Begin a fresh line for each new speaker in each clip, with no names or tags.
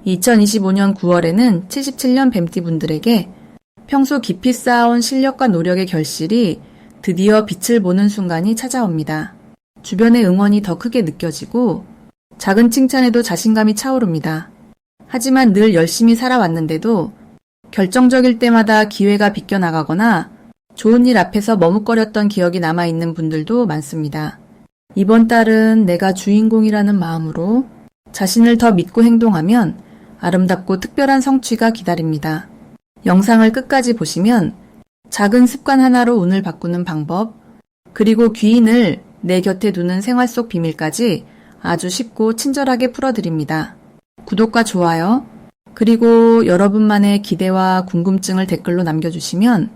2025년 9월에는 77년 뱀띠 분들에게 평소 깊이 쌓아온 실력과 노력의 결실이 드디어 빛을 보는 순간이 찾아옵니다. 주변의 응원이 더 크게 느껴지고 작은 칭찬에도 자신감이 차오릅니다. 하지만 늘 열심히 살아왔는데도 결정적일 때마다 기회가 비껴나가거나 좋은 일 앞에서 머뭇거렸던 기억이 남아있는 분들도 많습니다. 이번 달은 내가 주인공이라는 마음으로 자신을 더 믿고 행동하면 아름답고 특별한 성취가 기다립니다. 영상을 끝까지 보시면 작은 습관 하나로 운을 바꾸는 방법, 그리고 귀인을 내 곁에 두는 생활 속 비밀까지 아주 쉽고 친절하게 풀어드립니다. 구독과 좋아요, 그리고 여러분만의 기대와 궁금증을 댓글로 남겨주시면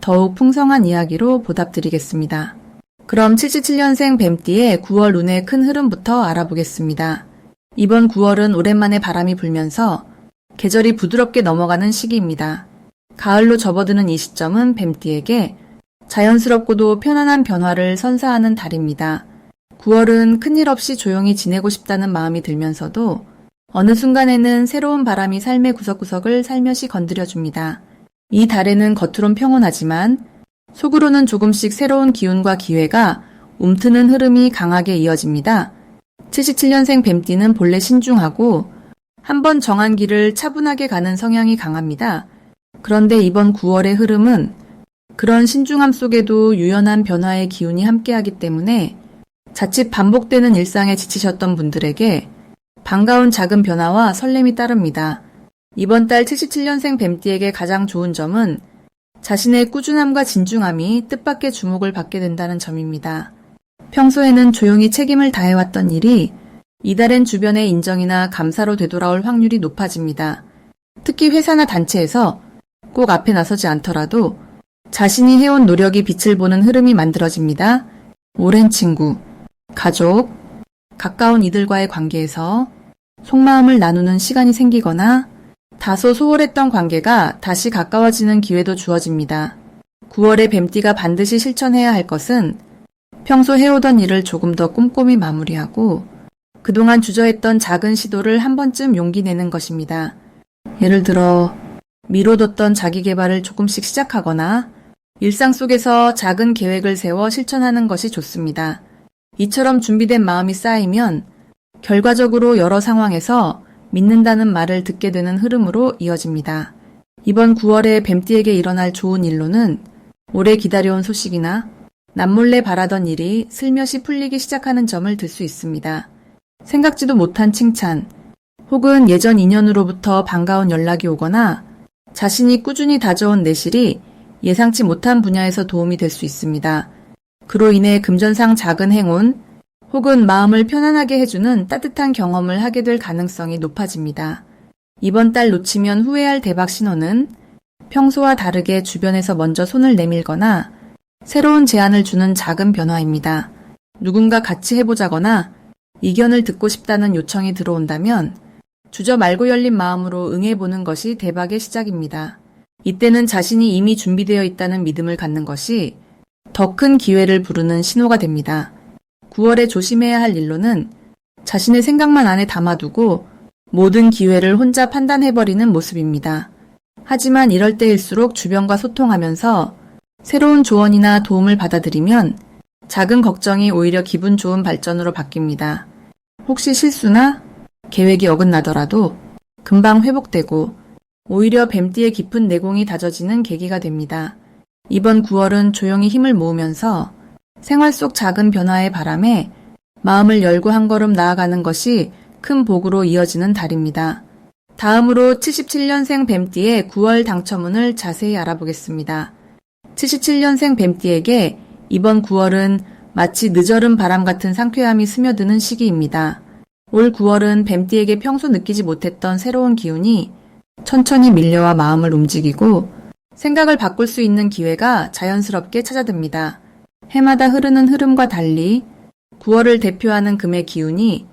더욱 풍성한 이야기로 보답드리겠습니다. 그럼 77년생 뱀띠의 9월 운의 큰 흐름부터 알아보겠습니다. 이번 9월은 오랜만에 바람이 불면서 계절이 부드럽게 넘어가는 시기입니다. 가을로 접어드는 이 시점은 뱀띠에게 자연스럽고도 편안한 변화를 선사하는 달입니다. 9월은 큰일 없이 조용히 지내고 싶다는 마음이 들면서도 어느 순간에는 새로운 바람이 삶의 구석구석을 살며시 건드려줍니다. 이 달에는 겉으론 평온하지만 속으로는 조금씩 새로운 기운과 기회가 움트는 흐름이 강하게 이어집니다. 77년생 뱀띠는 본래 신중하고 한번 정한 길을 차분하게 가는 성향이 강합니다. 그런데 이번 9월의 흐름은 그런 신중함 속에도 유연한 변화의 기운이 함께하기 때문에 자칫 반복되는 일상에 지치셨던 분들에게 반가운 작은 변화와 설렘이 따릅니다. 이번 달 77년생 뱀띠에게 가장 좋은 점은 자신의 꾸준함과 진중함이 뜻밖의 주목을 받게 된다는 점입니다. 평소에는 조용히 책임을 다해왔던 일이 이달엔 주변의 인정이나 감사로 되돌아올 확률이 높아집니다. 특히 회사나 단체에서 꼭 앞에 나서지 않더라도 자신이 해온 노력이 빛을 보는 흐름이 만들어집니다. 오랜 친구, 가족, 가까운 이들과의 관계에서 속마음을 나누는 시간이 생기거나 다소 소홀했던 관계가 다시 가까워지는 기회도 주어집니다. 9월에 뱀띠가 반드시 실천해야 할 것은 평소 해오던 일을 조금 더 꼼꼼히 마무리하고 그동안 주저했던 작은 시도를 한 번쯤 용기 내는 것입니다. 예를 들어 미뤄뒀던 자기 개발을 조금씩 시작하거나 일상 속에서 작은 계획을 세워 실천하는 것이 좋습니다. 이처럼 준비된 마음이 쌓이면 결과적으로 여러 상황에서 믿는다는 말을 듣게 되는 흐름으로 이어집니다. 이번 9월에 뱀띠에게 일어날 좋은 일로는 오래 기다려온 소식이나 남몰래 바라던 일이 슬며시 풀리기 시작하는 점을 들 수 있습니다. 생각지도 못한 칭찬, 혹은 예전 인연으로부터 반가운 연락이 오거나 자신이 꾸준히 다져온 내실이 예상치 못한 분야에서 도움이 될 수 있습니다. 그로 인해 금전상 작은 행운, 혹은 마음을 편안하게 해주는 따뜻한 경험을 하게 될 가능성이 높아집니다. 이번 달 놓치면 후회할 대박 신호는 평소와 다르게 주변에서 먼저 손을 내밀거나 새로운 제안을 주는 작은 변화입니다. 누군가 같이 해보자거나 이견을 듣고 싶다는 요청이 들어온다면 주저 말고 열린 마음으로 응해보는 것이 대박의 시작입니다. 이때는 자신이 이미 준비되어 있다는 믿음을 갖는 것이 더 큰 기회를 부르는 신호가 됩니다. 9월에 조심해야 할 일로는 자신의 생각만 안에 담아두고 모든 기회를 혼자 판단해버리는 모습입니다. 하지만 이럴 때일수록 주변과 소통하면서 새로운 조언이나 도움을 받아들이면 작은 걱정이 오히려 기분 좋은 발전으로 바뀝니다. 혹시 실수나 계획이 어긋나더라도 금방 회복되고 오히려 뱀띠의 깊은 내공이 다져지는 계기가 됩니다. 이번 9월은 조용히 힘을 모으면서 생활 속 작은 변화의 바람에 마음을 열고 한 걸음 나아가는 것이 큰 복으로 이어지는 달입니다. 다음으로 77년생 뱀띠의 9월 당첨운을 자세히 알아보겠습니다. 77년생 뱀띠에게 이번 9월은 마치 늦어른 바람 같은 상쾌함이 스며드는 시기입니다. 올 9월은 뱀띠에게 평소 느끼지 못했던 새로운 기운이 천천히 밀려와 마음을 움직이고 생각을 바꿀 수 있는 기회가 자연스럽게 찾아듭니다. 해마다 흐르는 흐름과 달리 9월을 대표하는 금의 기운이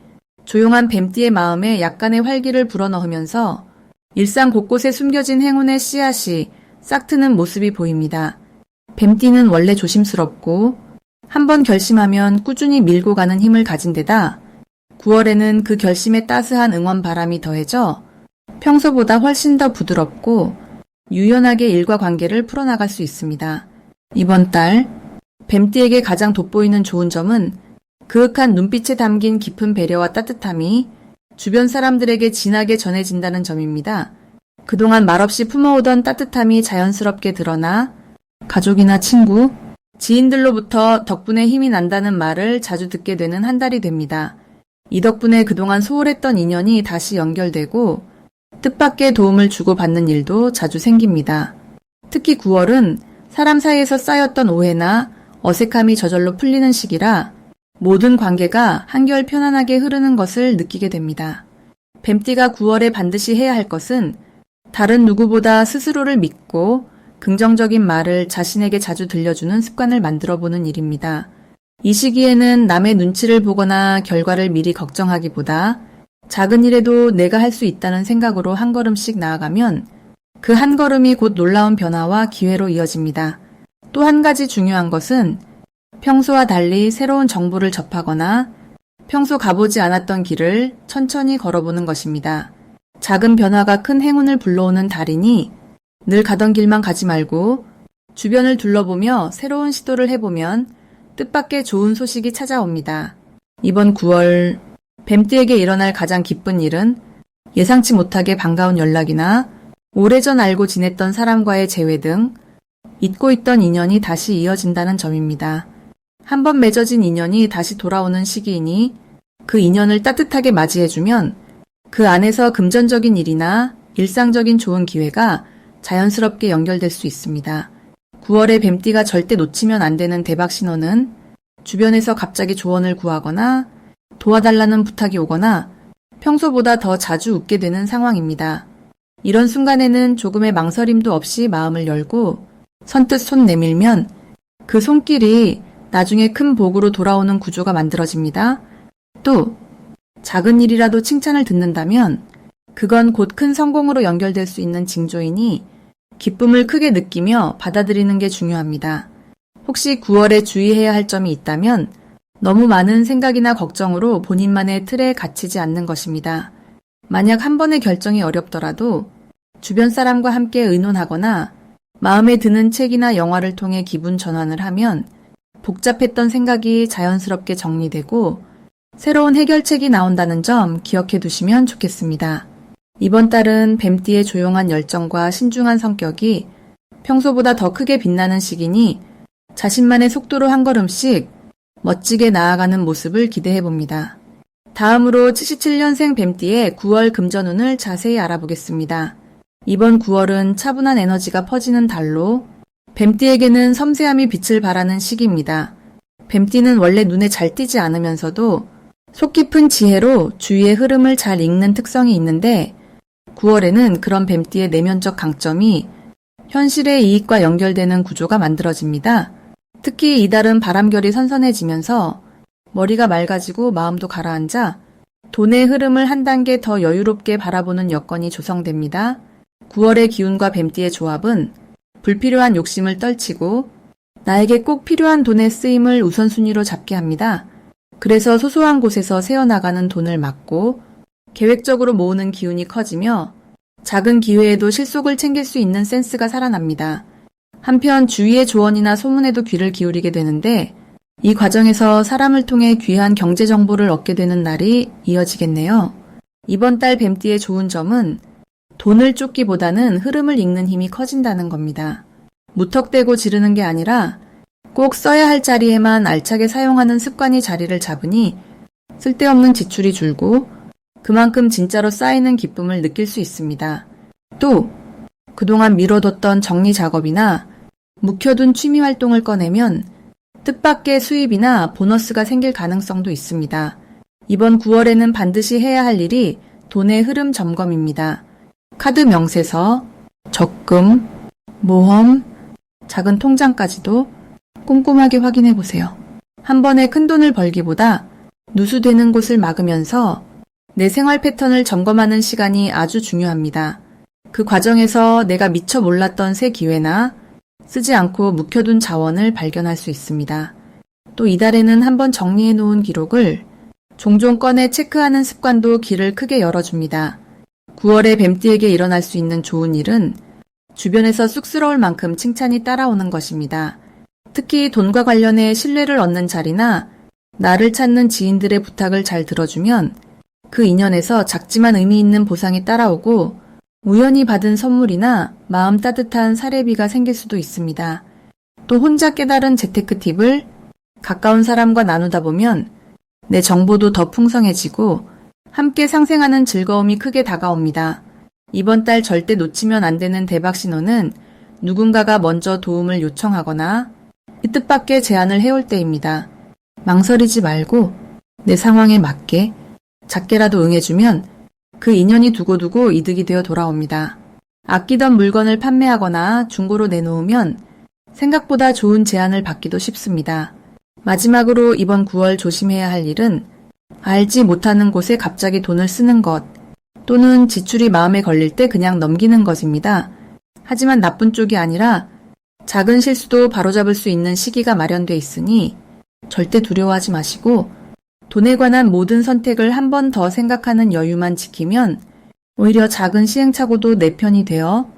조용한 뱀띠의 마음에 약간의 활기를 불어넣으면서 일상 곳곳에 숨겨진 행운의 씨앗이 싹트는 모습이 보입니다. 뱀띠는 원래 조심스럽고 한번 결심하면 꾸준히 밀고 가는 힘을 가진 데다 9월에는 그 결심에 따스한 응원 바람이 더해져 평소보다 훨씬 더 부드럽고 유연하게 일과 관계를 풀어나갈 수 있습니다. 이번 달 뱀띠에게 가장 돋보이는 좋은 점은 그윽한 눈빛에 담긴 깊은 배려와 따뜻함이 주변 사람들에게 진하게 전해진다는 점입니다. 그동안 말없이 품어오던 따뜻함이 자연스럽게 드러나 가족이나 친구, 지인들로부터 덕분에 힘이 난다는 말을 자주 듣게 되는 한 달이 됩니다. 이 덕분에 그동안 소홀했던 인연이 다시 연결되고 뜻밖의 도움을 주고받는 일도 자주 생깁니다. 특히 9월은 사람 사이에서 쌓였던 오해나 어색함이 저절로 풀리는 시기라 모든 관계가 한결 편안하게 흐르는 것을 느끼게 됩니다. 뱀띠가 9월에 반드시 해야 할 것은 다른 누구보다 스스로를 믿고 긍정적인 말을 자신에게 자주 들려주는 습관을 만들어보는 일입니다. 이 시기에는 남의 눈치를 보거나 결과를 미리 걱정하기보다 작은 일에도 내가 할 수 있다는 생각으로 한 걸음씩 나아가면 그 한 걸음이 곧 놀라운 변화와 기회로 이어집니다. 또 한 가지 중요한 것은 평소와 달리 새로운 정보를 접하거나 평소 가보지 않았던 길을 천천히 걸어보는 것입니다. 작은 변화가 큰 행운을 불러오는 달이니 늘 가던 길만 가지 말고 주변을 둘러보며 새로운 시도를 해보면 뜻밖의 좋은 소식이 찾아옵니다. 이번 9월 뱀띠에게 일어날 가장 기쁜 일은 예상치 못하게 반가운 연락이나 오래전 알고 지냈던 사람과의 재회 등 잊고 있던 인연이 다시 이어진다는 점입니다. 한번 맺어진 인연이 다시 돌아오는 시기이니 그 인연을 따뜻하게 맞이해주면 그 안에서 금전적인 일이나 일상적인 좋은 기회가 자연스럽게 연결될 수 있습니다. 9월에 뱀띠가 절대 놓치면 안 되는 대박 신호는 주변에서 갑자기 조언을 구하거나 도와달라는 부탁이 오거나 평소보다 더 자주 웃게 되는 상황입니다. 이런 순간에는 조금의 망설임도 없이 마음을 열고 선뜻 손 내밀면 그 손길이 나중에 큰 복으로 돌아오는 구조가 만들어집니다. 또 작은 일이라도 칭찬을 듣는다면 그건 곧 큰 성공으로 연결될 수 있는 징조이니 기쁨을 크게 느끼며 받아들이는 게 중요합니다. 혹시 9월에 주의해야 할 점이 있다면 너무 많은 생각이나 걱정으로 본인만의 틀에 갇히지 않는 것입니다. 만약 한 번의 결정이 어렵더라도 주변 사람과 함께 의논하거나 마음에 드는 책이나 영화를 통해 기분 전환을 하면 복잡했던 생각이 자연스럽게 정리되고 새로운 해결책이 나온다는 점 기억해 두시면 좋겠습니다. 이번 달은 뱀띠의 조용한 열정과 신중한 성격이 평소보다 더 크게 빛나는 시기니 자신만의 속도로 한 걸음씩 멋지게 나아가는 모습을 기대해 봅니다. 다음으로 77년생 뱀띠의 9월 금전운을 자세히 알아보겠습니다. 이번 9월은 차분한 에너지가 퍼지는 달로 뱀띠에게는 섬세함이 빛을 발하는 시기입니다. 뱀띠는 원래 눈에 잘 띄지 않으면서도 속 깊은 지혜로 주위의 흐름을 잘 읽는 특성이 있는데 9월에는 그런 뱀띠의 내면적 강점이 현실의 이익과 연결되는 구조가 만들어집니다. 특히 이달은 바람결이 선선해지면서 머리가 맑아지고 마음도 가라앉아 돈의 흐름을 한 단계 더 여유롭게 바라보는 여건이 조성됩니다. 9월의 기운과 뱀띠의 조합은 불필요한 욕심을 떨치고 나에게 꼭 필요한 돈의 쓰임을 우선순위로 잡게 합니다. 그래서 소소한 곳에서 새어나가는 돈을 막고 계획적으로 모으는 기운이 커지며 작은 기회에도 실속을 챙길 수 있는 센스가 살아납니다. 한편 주위의 조언이나 소문에도 귀를 기울이게 되는데 이 과정에서 사람을 통해 귀한 경제 정보를 얻게 되는 날이 이어지겠네요. 이번 달 뱀띠의 좋은 점은 돈을 쫓기보다는 흐름을 읽는 힘이 커진다는 겁니다. 무턱대고 지르는 게 아니라 꼭 써야 할 자리에만 알차게 사용하는 습관이 자리를 잡으니 쓸데없는 지출이 줄고 그만큼 진짜로 쌓이는 기쁨을 느낄 수 있습니다. 또 그동안 미뤄뒀던 정리 작업이나 묵혀둔 취미 활동을 꺼내면 뜻밖의 수입이나 보너스가 생길 가능성도 있습니다. 이번 9월에는 반드시 해야 할 일이 돈의 흐름 점검입니다. 카드 명세서, 적금, 모험, 작은 통장까지도 꼼꼼하게 확인해 보세요. 한 번에 큰 돈을 벌기보다 누수되는 곳을 막으면서 내 생활 패턴을 점검하는 시간이 아주 중요합니다. 그 과정에서 내가 미처 몰랐던 새 기회나 쓰지 않고 묵혀둔 자원을 발견할 수 있습니다. 또 이달에는 한번 정리해 놓은 기록을 종종 꺼내 체크하는 습관도 길을 크게 열어줍니다. 9월에 뱀띠에게 일어날 수 있는 좋은 일은 주변에서 쑥스러울 만큼 칭찬이 따라오는 것입니다. 특히 돈과 관련해 신뢰를 얻는 자리나 나를 찾는 지인들의 부탁을 잘 들어주면 그 인연에서 작지만 의미 있는 보상이 따라오고 우연히 받은 선물이나 마음 따뜻한 사례비가 생길 수도 있습니다. 또 혼자 깨달은 재테크 팁을 가까운 사람과 나누다 보면 내 정보도 더 풍성해지고 함께 상생하는 즐거움이 크게 다가옵니다. 이번 달 절대 놓치면 안 되는 대박 신호는 누군가가 먼저 도움을 요청하거나 이 뜻밖의 제안을 해올 때입니다. 망설이지 말고 내 상황에 맞게 작게라도 응해주면 그 인연이 두고두고 이득이 되어 돌아옵니다. 아끼던 물건을 판매하거나 중고로 내놓으면 생각보다 좋은 제안을 받기도 쉽습니다. 마지막으로 이번 9월 조심해야 할 일은 알지 못하는 곳에 갑자기 돈을 쓰는 것 또는 지출이 마음에 걸릴 때 그냥 넘기는 것입니다. 하지만 나쁜 쪽이 아니라 작은 실수도 바로잡을 수 있는 시기가 마련돼 있으니 절대 두려워하지 마시고 돈에 관한 모든 선택을 한 번 더 생각하는 여유만 지키면 오히려 작은 시행착오도 내 편이 되어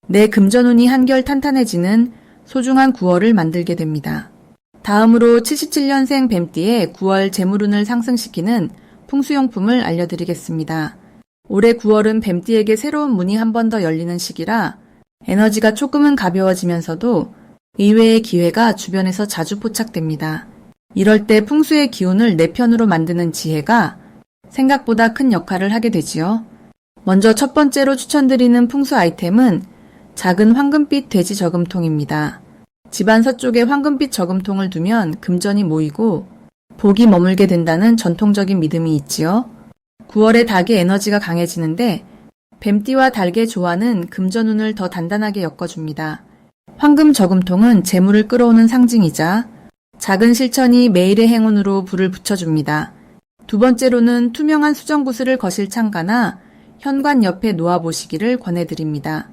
내 금전운이 한결 탄탄해지는 소중한 9월을 만들게 됩니다. 다음으로 77년생 뱀띠의 9월 재물운을 상승시키는 풍수용품을 알려드리겠습니다. 올해 9월은 뱀띠에게 새로운 문이 한 번 더 열리는 시기라 에너지가 조금은 가벼워지면서도 의외의 기회가 주변에서 자주 포착됩니다. 이럴 때 풍수의 기운을 내 편으로 만드는 지혜가 생각보다 큰 역할을 하게 되지요. 먼저 첫 번째로 추천드리는 풍수 아이템은 작은 황금빛 돼지 저금통입니다. 집안 서쪽에 황금빛 저금통을 두면 금전이 모이고 복이 머물게 된다는 전통적인 믿음이 있지요. 9월에 닭의 에너지가 강해지는데 뱀띠와 닭의 조화는 금전운을 더 단단하게 엮어줍니다. 황금 저금통은 재물을 끌어오는 상징이자 작은 실천이 매일의 행운으로 불을 붙여줍니다. 두 번째로는 투명한 수정구슬을 거실 창가나 현관 옆에 놓아보시기를 권해드립니다.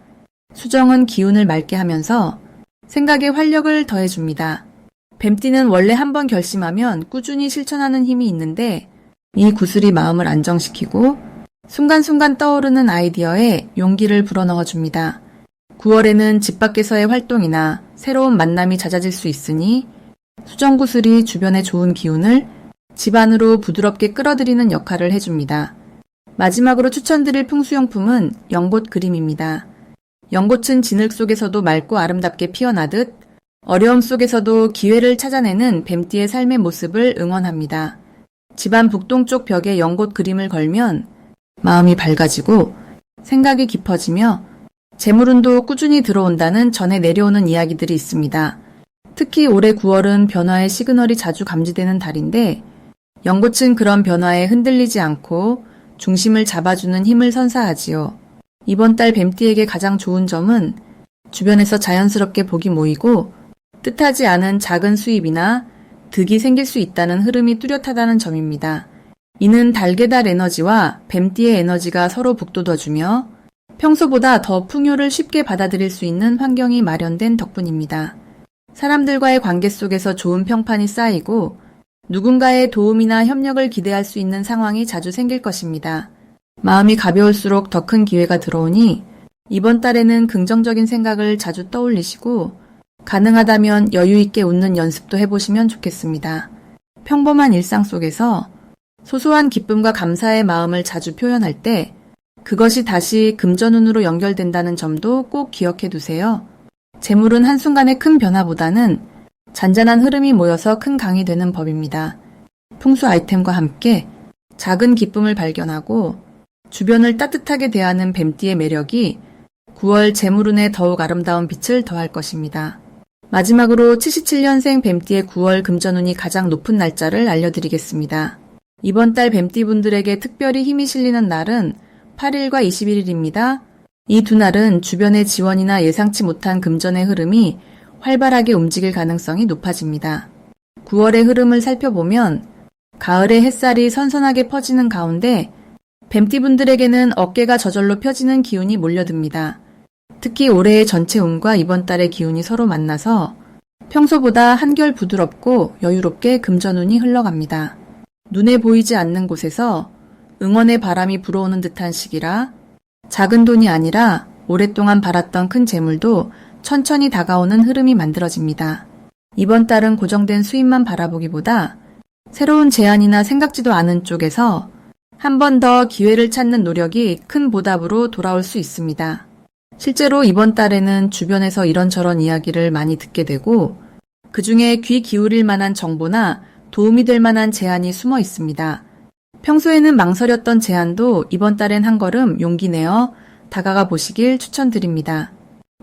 수정은 기운을 맑게 하면서 생각에 활력을 더해줍니다. 뱀띠는 원래 한번 결심하면 꾸준히 실천하는 힘이 있는데 이 구슬이 마음을 안정시키고 순간순간 떠오르는 아이디어에 용기를 불어넣어줍니다. 9월에는 집 밖에서의 활동이나 새로운 만남이 잦아질 수 있으니 수정구슬이 주변의 좋은 기운을 집 안으로 부드럽게 끌어들이는 역할을 해줍니다. 마지막으로 추천드릴 풍수용품은 연꽃 그림입니다. 연꽃은 진흙 속에서도 맑고 아름답게 피어나듯 어려움 속에서도 기회를 찾아내는 뱀띠의 삶의 모습을 응원합니다. 집안 북동쪽 벽에 연꽃 그림을 걸면 마음이 밝아지고 생각이 깊어지며 재물운도 꾸준히 들어온다는 전해 내려오는 이야기들이 있습니다. 특히 올해 9월은 변화의 시그널이 자주 감지되는 달인데 연꽃은 그런 변화에 흔들리지 않고 중심을 잡아주는 힘을 선사하지요. 이번 달 뱀띠에게 가장 좋은 점은 주변에서 자연스럽게 복이 모이고 뜻하지 않은 작은 수입이나 득이 생길 수 있다는 흐름이 뚜렷하다는 점입니다. 이는 달개달 에너지와 뱀띠의 에너지가 서로 북돋워주며 평소보다 더 풍요를 쉽게 받아들일 수 있는 환경이 마련된 덕분입니다. 사람들과의 관계 속에서 좋은 평판이 쌓이고 누군가의 도움이나 협력을 기대할 수 있는 상황이 자주 생길 것입니다. 마음이 가벼울수록 더 큰 기회가 들어오니 이번 달에는 긍정적인 생각을 자주 떠올리시고 가능하다면 여유 있게 웃는 연습도 해보시면 좋겠습니다. 평범한 일상 속에서 소소한 기쁨과 감사의 마음을 자주 표현할 때 그것이 다시 금전운으로 연결된다는 점도 꼭 기억해 두세요. 재물은 한순간의 큰 변화보다는 잔잔한 흐름이 모여서 큰 강이 되는 법입니다. 풍수 아이템과 함께 작은 기쁨을 발견하고 주변을 따뜻하게 대하는 뱀띠의 매력이 9월 재물운에 더욱 아름다운 빛을 더할 것입니다. 마지막으로 77년생 뱀띠의 9월 금전운이 가장 높은 날짜를 알려드리겠습니다. 이번 달 뱀띠분들에게 특별히 힘이 실리는 날은 8일과 21일입니다. 이 두 날은 주변의 지원이나 예상치 못한 금전의 흐름이 활발하게 움직일 가능성이 높아집니다. 9월의 흐름을 살펴보면 가을의 햇살이 선선하게 퍼지는 가운데 뱀띠분들에게는 어깨가 저절로 펴지는 기운이 몰려듭니다. 특히 올해의 전체 운과 이번 달의 기운이 서로 만나서 평소보다 한결 부드럽고 여유롭게 금전운이 흘러갑니다. 눈에 보이지 않는 곳에서 응원의 바람이 불어오는 듯한 시기라 작은 돈이 아니라 오랫동안 벌었던 큰 재물도 천천히 다가오는 흐름이 만들어집니다. 이번 달은 고정된 수입만 바라보기보다 새로운 제안이나 생각지도 않은 쪽에서 한 번 더 기회를 찾는 노력이 큰 보답으로 돌아올 수 있습니다. 실제로 이번 달에는 주변에서 이런저런 이야기를 많이 듣게 되고 그 중에 귀 기울일 만한 정보나 도움이 될 만한 제안이 숨어 있습니다. 평소에는 망설였던 제안도 이번 달엔 한 걸음 용기 내어 다가가 보시길 추천드립니다.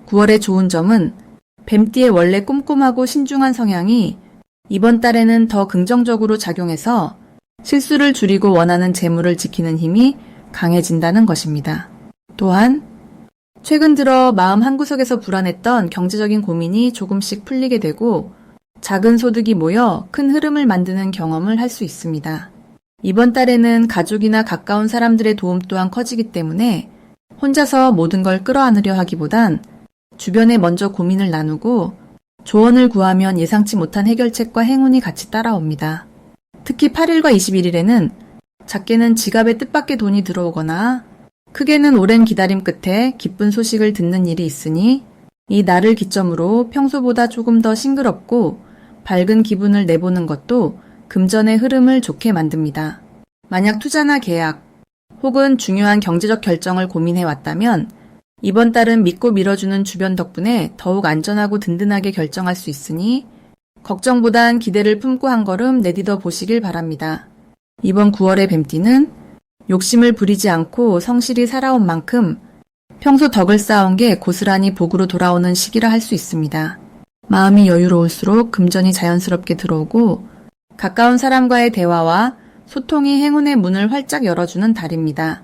9월의 좋은 점은 뱀띠의 원래 꼼꼼하고 신중한 성향이 이번 달에는 더 긍정적으로 작용해서 실수를 줄이고 원하는 재물을 지키는 힘이 강해진다는 것입니다. 또한 최근 들어 마음 한구석에서 불안했던 경제적인 고민이 조금씩 풀리게 되고 작은 소득이 모여 큰 흐름을 만드는 경험을 할 수 있습니다. 이번 달에는 가족이나 가까운 사람들의 도움 또한 커지기 때문에 혼자서 모든 걸 끌어안으려 하기보단 주변에 먼저 고민을 나누고 조언을 구하면 예상치 못한 해결책과 행운이 같이 따라옵니다. 특히 8일과 21일에는 작게는 지갑에 뜻밖의 돈이 들어오거나 크게는 오랜 기다림 끝에 기쁜 소식을 듣는 일이 있으니 이 날을 기점으로 평소보다 조금 더 싱그럽고 밝은 기분을 내보는 것도 금전의 흐름을 좋게 만듭니다. 만약 투자나 계약 혹은 중요한 경제적 결정을 고민해왔다면 이번 달은 믿고 밀어주는 주변 덕분에 더욱 안전하고 든든하게 결정할 수 있으니 걱정보단 기대를 품고 한 걸음 내딛어 보시길 바랍니다. 이번 9월의 뱀띠는 욕심을 부리지 않고 성실히 살아온 만큼 평소 덕을 쌓아온 게 고스란히 복으로 돌아오는 시기라 할 수 있습니다. 마음이 여유로울수록 금전이 자연스럽게 들어오고 가까운 사람과의 대화와 소통이 행운의 문을 활짝 열어주는 달입니다.